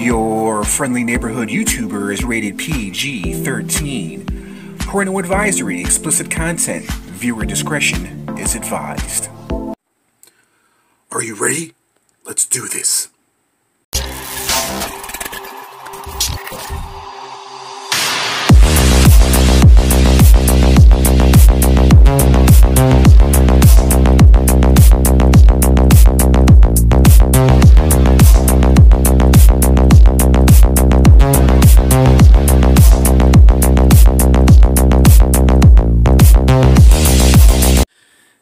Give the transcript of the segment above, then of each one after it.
Your friendly neighborhood YouTuber is rated PG-13. Parental advisory, explicit content, viewer discretion is advised. Are you ready? Let's do this.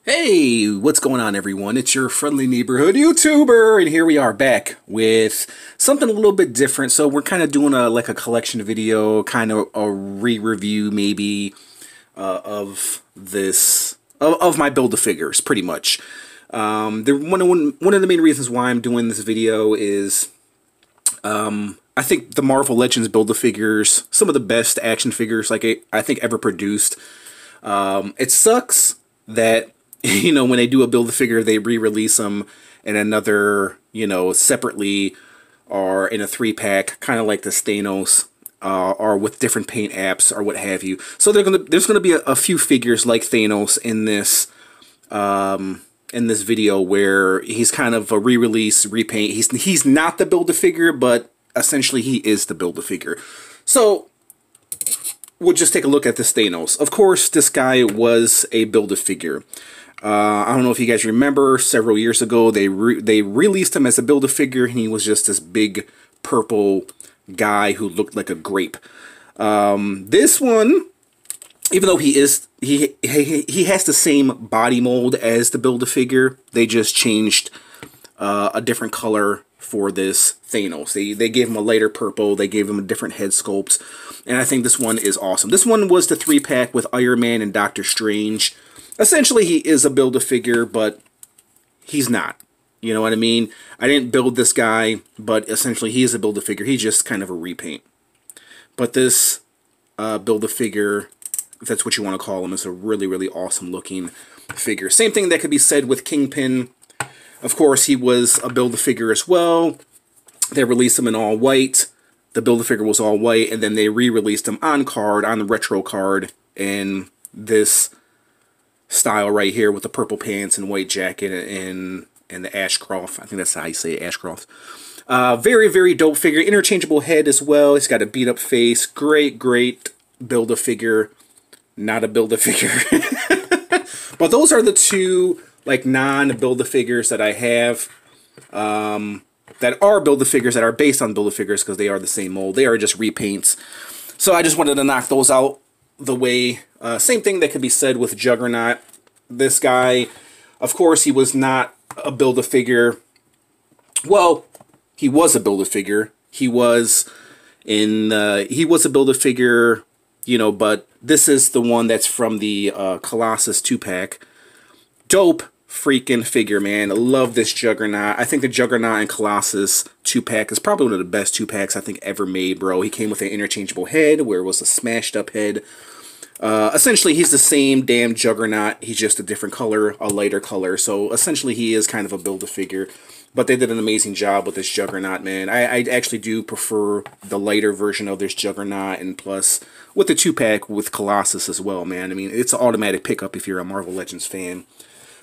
Hey, what's going on everyone? It's your friendly neighborhood YouTuber, and here we are back with something a little bit different. So we're kind of doing a collection video, kind of a re-review maybe of my Build-A-Figures, pretty much. One of the main reasons why I'm doing this video is I think the Marvel Legends Build-A-Figures, some of the best action figures I think ever produced. It sucks that when they do a Build-A-Figure, they re-release them in another, separately or in a 3-pack, kind of like the Thanos, or with different paint apps or what have you. So there's gonna be a few figures like Thanos in this video where he's kind of a re-release, repaint. He's not the Build-A-Figure, but essentially he is the Build-A-Figure. So we'll just take a look at this Thanos. Of course, this guy was a Build-A-Figure. I don't know if you guys remember, several years ago, they released him as a Build-A-Figure, and he was just this big purple guy who looked like a grape. This one, even though he has the same body mold as the Build-A-Figure, they just changed a different color for this Thanos. They gave him a lighter purple, they gave him a different head sculpt, and I think this one is awesome. This one was the 3-pack with Iron Man and Doctor Strange. Essentially, he is a Build-A-Figure, but he's not. You know what I mean? I didn't build this guy, but essentially he is a Build-A-Figure. He's just kind of a repaint. But this Build-A-Figure, if that's what you want to call him, is a really, really awesome looking figure. Same thing that could be said with Kingpin. Of course, he was a Build-A-Figure as well. They released him in all white. The Build-A-Figure was all white, and then they re-released him on the retro card, in this style right here with the purple pants and white jacket and the Ashcroft. I think that's how you say it, Ashcroft. Very, very dope figure. Interchangeable head as well. He's got a beat-up face. Great, great Build-A-Figure. Not a Build-A-Figure. But those are the two non-Build-A-Figures that I have. That are Build-A-Figures, that are based on Build-A-Figures, because they are the same mold. They are just repaints. So I just wanted to knock those out the way. Same thing that could be said with Juggernaut. This guy, of course, he was not a Build-A-Figure. Well, he was a Build-A-Figure. He was a Build-A-Figure, but this is the one that's from the Colossus 2-pack. Dope freaking figure, man. I love this Juggernaut. I think the Juggernaut and Colossus 2-pack is probably one of the best 2-packs I think ever made, bro. He came with an interchangeable head, where it was a smashed up head. Essentially, he's the same damn Juggernaut. He's just a different color, a lighter color. So essentially, he is kind of a Build-A-Figure. But they did an amazing job with this Juggernaut, man. I actually do prefer the lighter version of this Juggernaut, and plus with the 2-pack with Colossus as well, man. I mean, it's an automatic pickup if you're a Marvel Legends fan.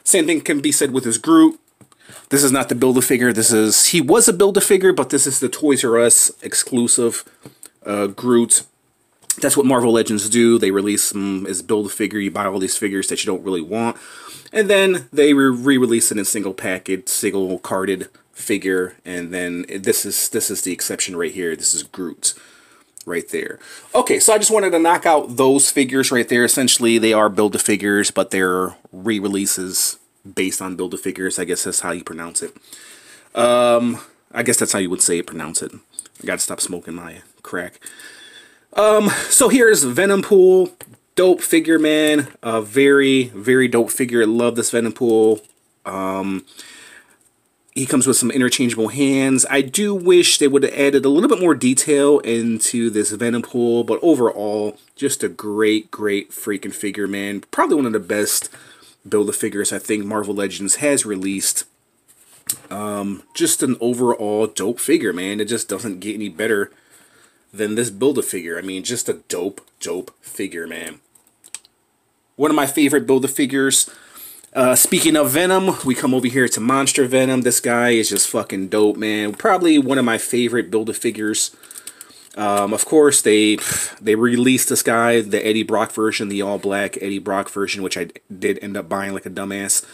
Same thing can be said with his Groot. This is not the Build-A-Figure. He was a Build-A-Figure, but this is the Toys R Us exclusive Groot. That's what Marvel Legends do. They release them as Build-A-Figure. You buy all these figures that you don't really want, and then they re-release it in single-packed, single-carded figure. And then this is the exception right here. This is Groot right there. Okay, so I just wanted to knock out those figures right there. Essentially, they are Build-A-Figures, but they're re-releases based on Build-A-Figures. I guess that's how you pronounce it. I guess that's how you would say it, pronounce it. I gotta stop smoking my crack. So here's Venom Pool. Dope figure, man. Very, very dope figure. I love this Venom Pool. He comes with some interchangeable hands. I do wish they would have added a little bit more detail into this Venom Pool, but overall, just a great, great freaking figure, man. Probably one of the best Build-A-Figures I think Marvel Legends has released. Just an overall dope figure, man. It just doesn't get any better than this Build-A-Figure. I mean, just a dope figure, man. One of my favorite Build-A-Figures. Speaking of Venom, we come over here to Monster Venom. This guy is just fucking dope, man. Probably one of my favorite Build-A-Figures. Of course, they released this guy, the Eddie Brock version, the all-black Eddie Brock version, which I did end up buying like a dumbass.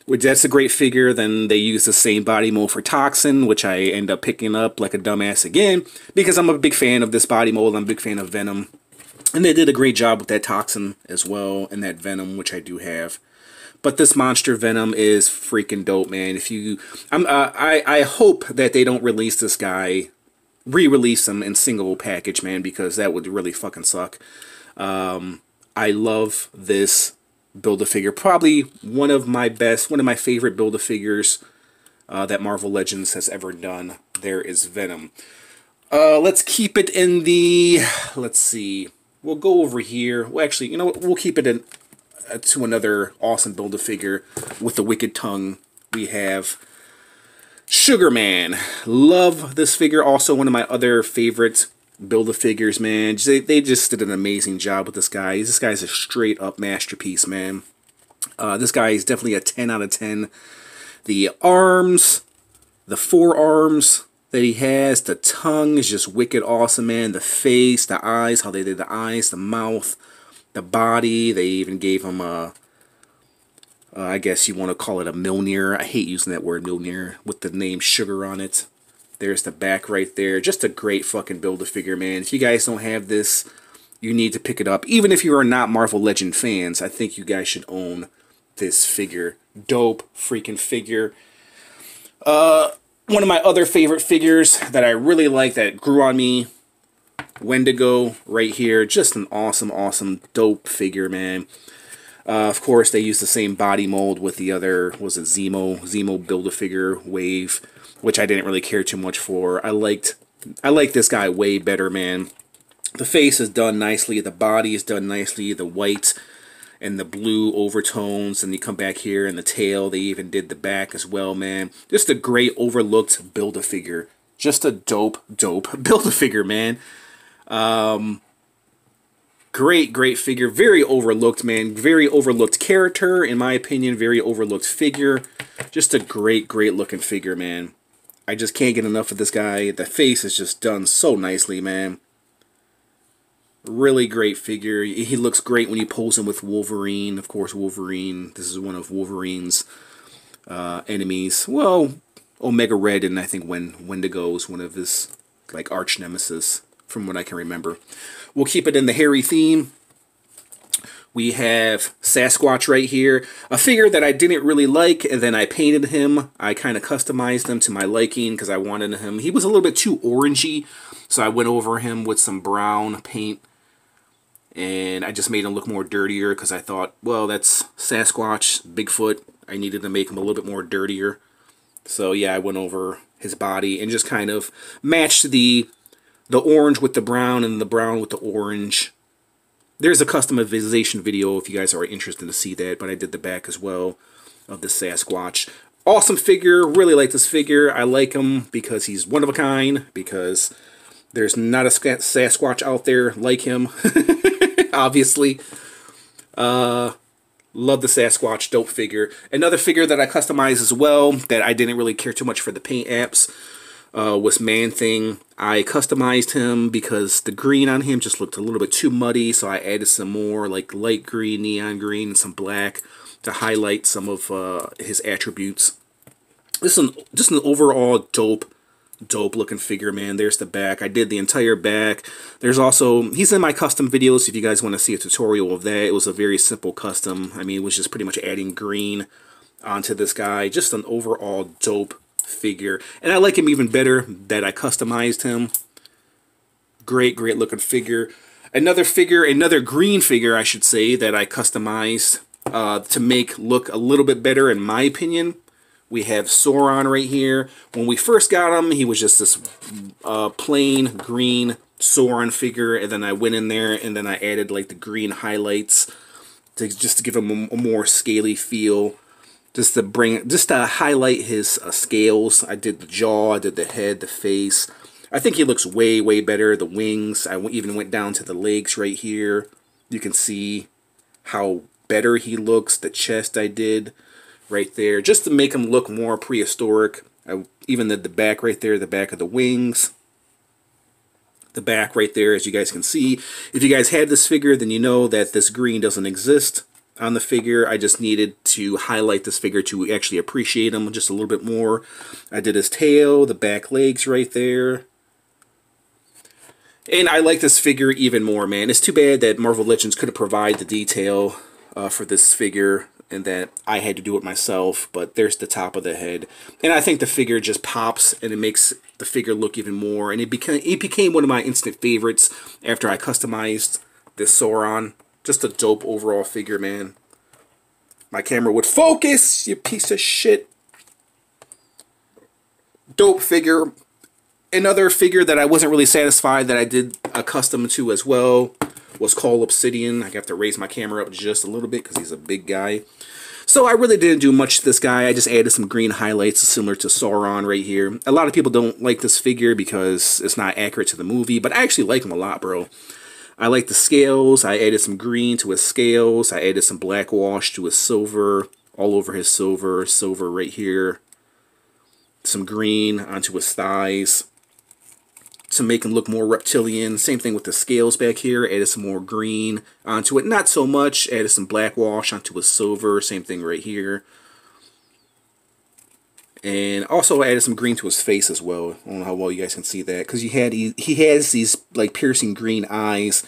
Which, that's a great figure. Then they use the same body mold for Toxin, which I end up picking up like a dumbass again, because I'm a big fan of this body mold. I'm a big fan of Venom. And they did a great job with that Toxin as well, and that Venom, which I do have. But this Monster Venom is freaking dope, man. If you, I hope that they don't release this guy, re-release him in single package, man, because that would really fucking suck. I love this Build-A-Figure. Probably one of my favorite Build-A-Figures that Marvel Legends has ever done. There is Venom. Let's keep it in the, let's see, we'll go over here. Well, actually, you know what, we'll keep it in to another awesome Build-A-Figure with the wicked tongue. We have Sugar Man. Love this figure. Also one of my other favorite Build-A-Figures, man. They just did an amazing job with this guy. This guy's a straight up masterpiece, man. This guy is definitely a 10 out of 10. The arms, the forearms that he has, the tongue is just wicked awesome, man. The face, the eyes, how they did the eyes, the mouth, the body. They even gave him a, I guess you want to call it a Mjolnir. I hate using that word Mjolnir with the name Sugar on it. There's the back right there. Just a great fucking Build-A-Figure, man. If you guys don't have this, you need to pick it up. Even if you are not Marvel Legend fans, I think you guys should own this figure. Dope freaking figure. One of my other favorite figures that I really like that grew on me, Wendigo right here. Just an awesome, dope figure, man. Of course, they use the same body mold with the other, was it Zemo Build-A-Figure Wave, which I didn't really care too much for. I like this guy way better, man. The face is done nicely, the body is done nicely, the white and the blue overtones, and you come back here and the tail, they even did the back as well, man. Just a great overlooked Build-A-Figure. Just a dope Build-A-Figure, man. Great figure. Very overlooked, man. Very overlooked character, in my opinion. Very overlooked figure. Just a great looking figure, man. I just can't get enough of this guy. The face is just done so nicely, man. Really great figure. He looks great when you pose him with Wolverine. Of course, Wolverine. This is one of Wolverine's enemies. Well, Omega Red and I think Wendigo is one of his like arch nemesis, from what I can remember. We'll keep it in the hairy theme. We have Sasquatch right here. A figure that I didn't really like, and then I painted him. I kind of customized him to my liking because I wanted him. He was a little bit too orangey, so I went over him with some brown paint. And I just made him look more dirtier because I thought, well, that's Sasquatch, Bigfoot. I needed to make him a little bit more dirtier. So yeah, I went over his body and just kind of matched the orange with the brown and the brown with the orange. There's a customization video if you guys are interested to see that, but I did the back as well of the Sasquatch. Awesome figure. Really like this figure. I like him because he's one of a kind, because there's not a Sasquatch out there like him. Obviously. Love the Sasquatch. Dope figure. Another figure that I customized as well that I didn't really care too much for the paint apps was Man-Thing. I customized him because the green on him just looked a little bit too muddy, so I added some more like light green, neon green, and some black to highlight some of his attributes. This is just an overall dope looking figure, man. There's the back. I did the entire back. There's also, he's in my custom videos if you guys want to see a tutorial of that. It was a very simple custom. I mean, it was just pretty much adding green onto this guy. Just an overall dope figure, and I like him even better that I customized him. Great looking figure. Another green figure, I should say, that I customized to make look a little bit better in my opinion. We have Sauron right here. When we first got him, he was just this plain green Sauron figure, and then I went in there and then I added like the green highlights just to give him a more scaly feel. just to highlight his scales. I did the jaw, I did the head, the face. I think he looks way, way better. The wings, I even went down to the legs right here. You can see how better he looks. The chest I did right there, just to make him look more prehistoric. I even did the back right there, the back of the wings. The back right there, as you guys can see. If you guys had this figure, then you know that this green doesn't exist on the figure. I just needed to highlight this figure to actually appreciate him just a little bit more. I did his tail, the back legs right there. And I like this figure even more, man. It's too bad that Marvel Legends couldn't provide the detail for this figure, and that I had to do it myself. But there's the top of the head, and I think the figure just pops, and it makes the figure look even more. And it became one of my instant favorites after I customized this Sauron. Just a dope overall figure, man. My camera would focus, you piece of shit. Dope figure. Another figure that I wasn't really satisfied that I did a custom to as well was called Obsidian. I have to raise my camera up just a little bit because he's a big guy. So I really didn't do much to this guy. I just added some green highlights similar to Sauron right here. A lot of people don't like this figure because it's not accurate to the movie, but I actually like him a lot, bro. I like the scales. I added some green to his scales. I added some black wash to his silver, all over his silver right here. Some green onto his thighs to make him look more reptilian. Same thing with the scales back here. Added some more green onto it. Not so much. Added some black wash onto his silver. Same thing right here. And also added some green to his face as well. I don't know how well you guys can see that, because he has these like piercing green eyes,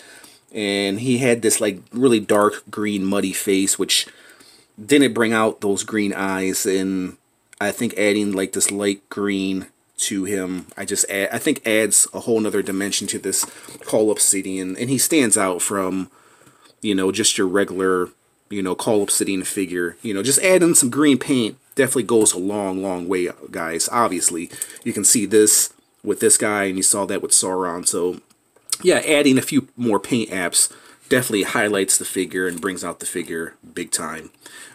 and he had this like really dark green muddy face, which didn't bring out those green eyes. And I think adding like this light green to him, I think adds a whole nother dimension to this Call Obsidian, and he stands out from, you know, just your regular, you know, Call Obsidian figure. You know, just adding some green paint definitely goes a long, long way, guys. Obviously, you can see this with this guy, and you saw that with Sauron. So, yeah, adding a few more paint apps definitely highlights the figure and brings out the figure big time.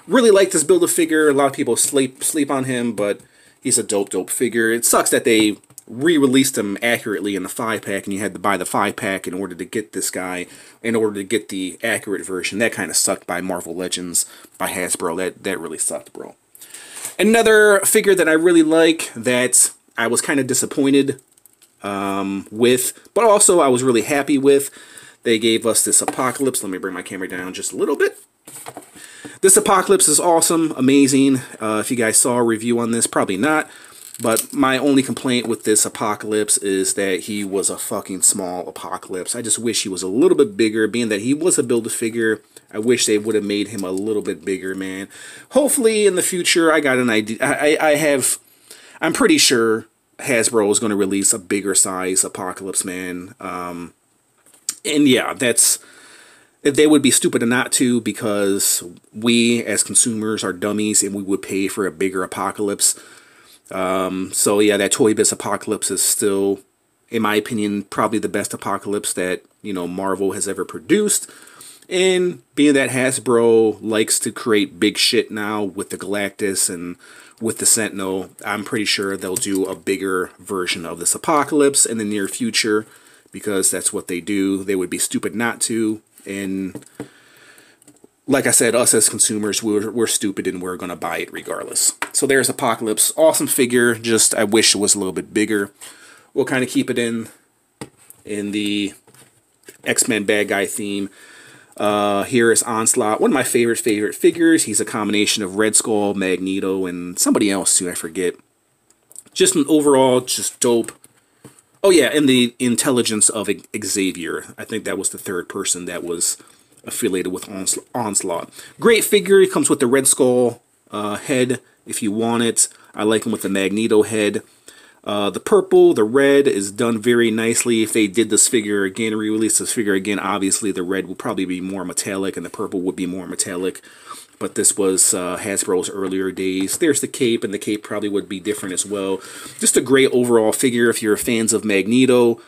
Really like this Build-A-Figure. A lot of people sleep on him, but he's a dope figure. It sucks that they re-released him accurately in the 5-pack, and you had to buy the 5-pack in order to get this guy, in order to get the accurate version. That kind of sucked by Marvel Legends, by Hasbro. That really sucked, bro. Another figure that I really like that I was kind of disappointed with, but also I was really happy with, they gave us this Apocalypse. Let me bring my camera down just a little bit. This Apocalypse is awesome, amazing. If you guys saw a review on this, probably not. But my only complaint with this Apocalypse is that he was a fucking small Apocalypse. I just wish he was a little bit bigger, being that he was a Build-A-Figure. I wish they would have made him a little bit bigger, man. Hopefully in the future, I got an idea. I'm pretty sure Hasbro is going to release a bigger size Apocalypse, man. And yeah, they would be stupid not to, because we as consumers are dummies and we would pay for a bigger Apocalypse. So yeah, that Toy Biz Apocalypse is still, in my opinion, probably the best Apocalypse that, you know, Marvel has ever produced. And being that Hasbro likes to create big shit now with the Galactus and with the Sentinel, I'm pretty sure they'll do a bigger version of this Apocalypse in the near future, because that's what they do. They would be stupid not to. And like I said, us as consumers, we're stupid and we're going to buy it regardless. So there's Apocalypse. Awesome figure. Just I wish it was a little bit bigger. We'll kind of keep it in the X-Men bad guy theme. Here is Onslaught. One of my favorite figures. He's a combination of Red Skull, Magneto, and somebody else too, I forget. Just an overall, just dope. Oh yeah, and the intelligence of Xavier. I think that was the third person that was affiliated with Onslaught. Great figure. He comes with the Red Skull head if you want it. I like him with the Magneto head. The purple, the red is done very nicely. If they did this figure again, re-release this figure again, obviously the red will probably be more metallic and the purple would be more metallic. But this was Hasbro's earlier days. There's the cape, and the cape probably would be different as well. Just a great overall figure if you're fans of Magneto.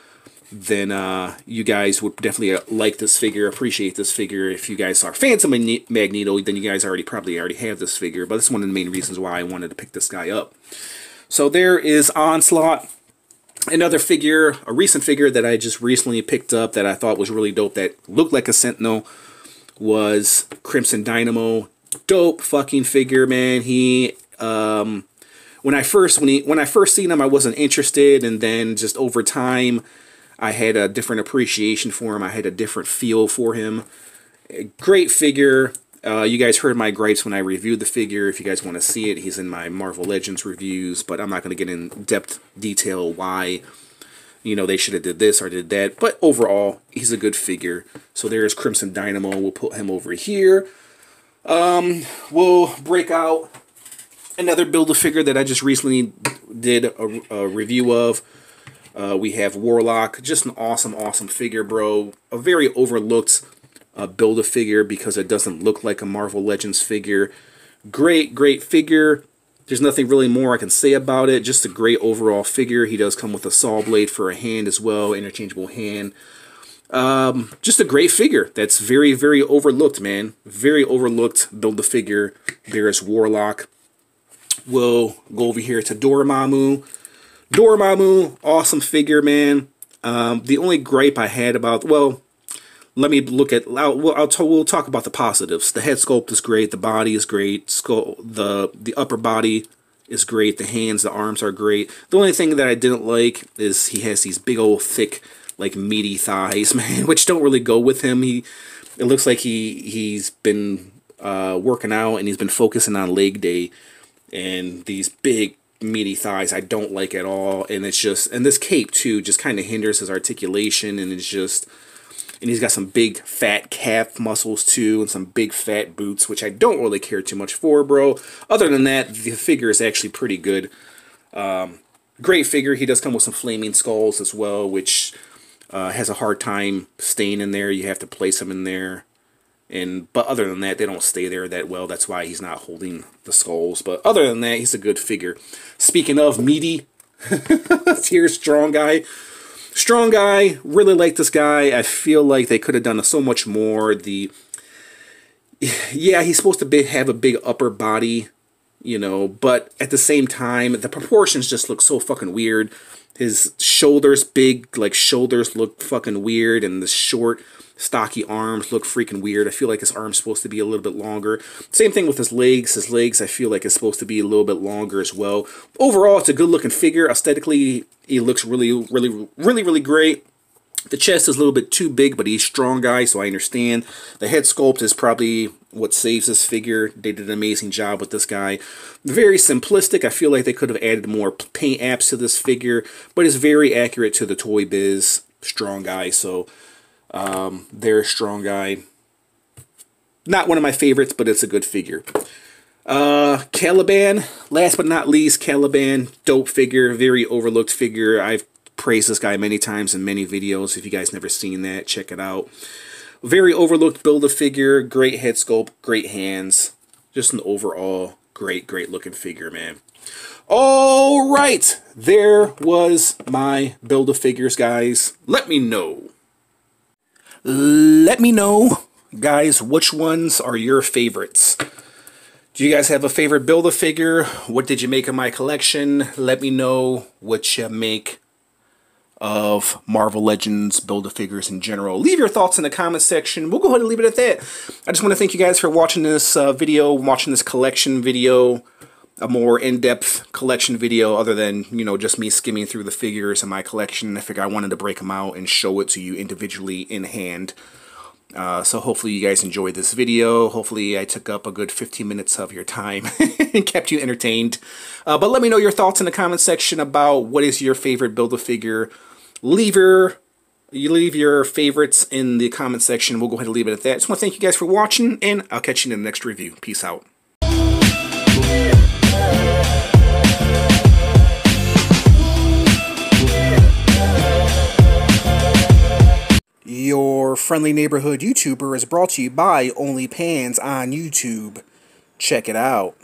then you guys would definitely like this figure, appreciate this figure. If you guys are fans of Magneto, then you guys probably already have this figure, but it's one of the main reasons why I wanted to pick this guy up. So there is Onslaught. Another figure, a recent figure that I just recently picked up that I thought was really dope, that looked like a Sentinel, was Crimson Dynamo. Dope fucking figure, man. He when I first seen him, I wasn't interested, and then just over time I had a different appreciation for him. I had a different feel for him. Great figure. You guys heard my gripes when I reviewed the figure. If you guys want to see it, he's in my Marvel Legends reviews, but I'm not going to get in depth detail why, you know, they should have did this or did that. But overall, he's a good figure. So there's Crimson Dynamo. We'll put him over here. We'll break out another Build-A-Figure that I just recently did a review of. We have Warlock. Just an awesome, awesome figure, bro. A very overlooked Build-A-Figure because it doesn't look like a Marvel Legends figure. Great, great figure. There's nothing really more I can say about it. Just a great overall figure. He does come with a saw blade for a hand as well. Interchangeable hand. Just a great figure. That's very, very overlooked, man. Very overlooked Build-A-Figure. There's Warlock. We'll go over here to Dormammu. Dormammu, awesome figure, man. The only gripe I had about, well, let me look at, we'll talk about the positives. The head sculpt is great. The body is great. The upper body is great. The hands, the arms are great. The only thing that I didn't like is he has these big old thick, like meaty thighs, man, which don't really go with him. It looks like he's been working out and he's been focusing on leg day, and these big meaty thighs I don't like at all. And it's just, and this cape too just kind of hinders his articulation, and it's just. And he's got some big fat calf muscles too, and some big fat boots, which I don't really care too much for, bro. Other than that, the figure is actually pretty good. Great figure. He does come with some flaming skulls as well, which has a hard time staying in there. You have to place them in there. But other than that, they don't stay there that well. That's why he's not holding the skulls. But other than that, he's a good figure. Speaking of meaty, here's Strong Guy. Strong Guy, really like this guy. I feel like they could have done so much more. Yeah, he's supposed to have a big upper body, you know, but at the same time, the proportions just look so fucking weird. His shoulders, big, like, shoulders look fucking weird, and the short, stocky arms look freaking weird. I feel like his arm's supposed to be a little bit longer. Same thing with his legs. His legs, I feel like, is supposed to be a little bit longer as well. Overall, it's a good-looking figure. Aesthetically, he looks really great. The chest is a little bit too big, but he's Strong Guy, so I understand. The head sculpt is probably what saves this figure. They did an amazing job with this guy. Very simplistic. I feel like they could have added more paint apps to this figure, but it's very accurate to the Toy Biz Strong Guy, so there's Strong Guy. Not one of my favorites, but it's a good figure. Caliban, last but not least, Caliban, dope figure, very overlooked figure. I've praised this guy many times in many videos. If you guys never seen that, check it out. Very overlooked Build-A-Figure, great head sculpt, great hands. Just an overall great looking figure, man. All right, there was my Build-A-Figures, guys. Let me know. Let me know, guys, which ones are your favorites. Do you guys have a favorite Build-A-Figure? What did you make of my collection? Let me know what you make of Marvel Legends Build-A-Figures in general. Leave your thoughts in the comment section. We'll go ahead and leave it at that. I just want to thank you guys for watching this video, watching this collection video, a more in-depth collection video other than, you know, just me skimming through the figures in my collection. I figured I wanted to break them out and show it to you individually in hand. So hopefully you guys enjoyed this video. Hopefully I took up a good 15 minutes of your time and kept you entertained. But let me know your thoughts in the comment section about what is your favorite Build-A-Figure. Leave your favorites in the comment section. We'll go ahead and leave it at that. Just want to thank you guys for watching, and I'll catch you in the next review. Peace out. Your friendly neighborhood YouTuber is brought to you by OnlyPans on YouTube. Check it out.